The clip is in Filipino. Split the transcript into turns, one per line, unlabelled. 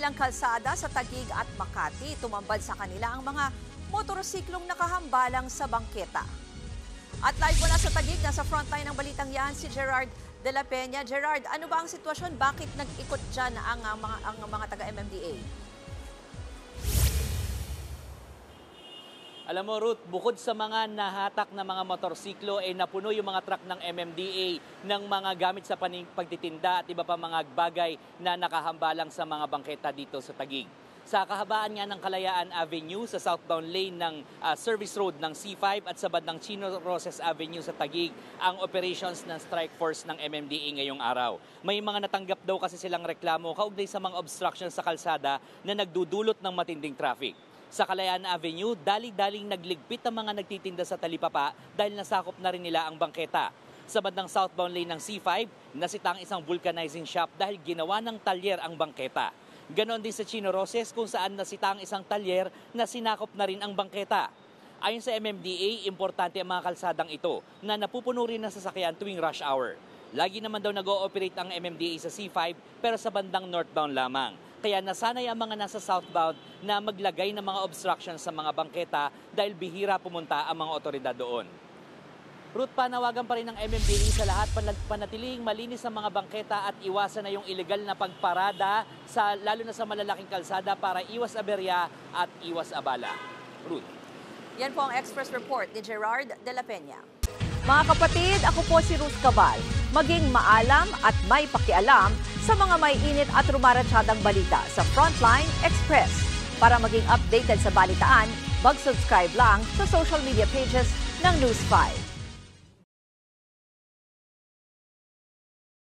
ilang kalsada sa Taguig at Makati. Tumambad sa kanila ang mga motorsiklong nakahambalang sa bangketa. At live mula sa Taguig, nasa frontline ng balitang yan si Gerard de la Peña. Gerard, ano ba ang sitwasyon? Bakit nag-ikot dyan ang mga taga-MMDA?
Alam mo, Ruth, bukod sa mga nahatak na mga motorsiklo, napuno yung mga truck ng MMDA ng mga gamit sa pagtitinda at iba pa mga bagay na nakahambalang sa mga bangketa dito sa Taguig. Sa kahabaan nga ng Kalayaan Avenue sa southbound lane ng service road ng C5 at sa bandang Chino Roces Avenue sa Taguig ang operations ng strike force ng MMDA ngayong araw. May mga natanggap daw kasi silang reklamo kaugnay sa mga obstruction sa kalsada na nagdudulot ng matinding traffic. Sa Kalayaan Avenue, dali-daling nagligpit ang mga nagtitinda sa talipapa dahil nasakop na rin nila ang bangketa. Sa bandang southbound lane ng C5, nasita ang isang vulcanizing shop dahil ginawa ng talyer ang bangketa. Ganon din sa Chino Roces kung saan nasita ang isang talyer na sinakop na rin ang bangketa. Ayon sa MMDA, importante ang mga kalsadang ito na napupuno rin ng sasakyan tuwing rush hour. Lagi naman daw nag-ooperate ang MMDA sa C5 pero sa bandang northbound lamang. Kaya nasanay ang mga nasa southbound na maglagay ng mga obstruction sa mga bangketa dahil bihira pumunta ang mga otoridad doon. Ruth, panawagan pa rin ng MMDA sa lahat panatiling malinis ang mga bangketa at iwasan na yung illegal na pagparada lalo na sa malalaking kalsada para iwas aberya at iwas abala. Ruth.
Yan po ang Express Report ni Gerard de la Peña. Mga kapatid, ako po si Ruth Cabal. Maging maalam at may pakialam sa mga may init at rumaratsyadang balita sa Frontline Express. Para maging updated sa balitaan, mag-subscribe lang sa social media pages ng News 5.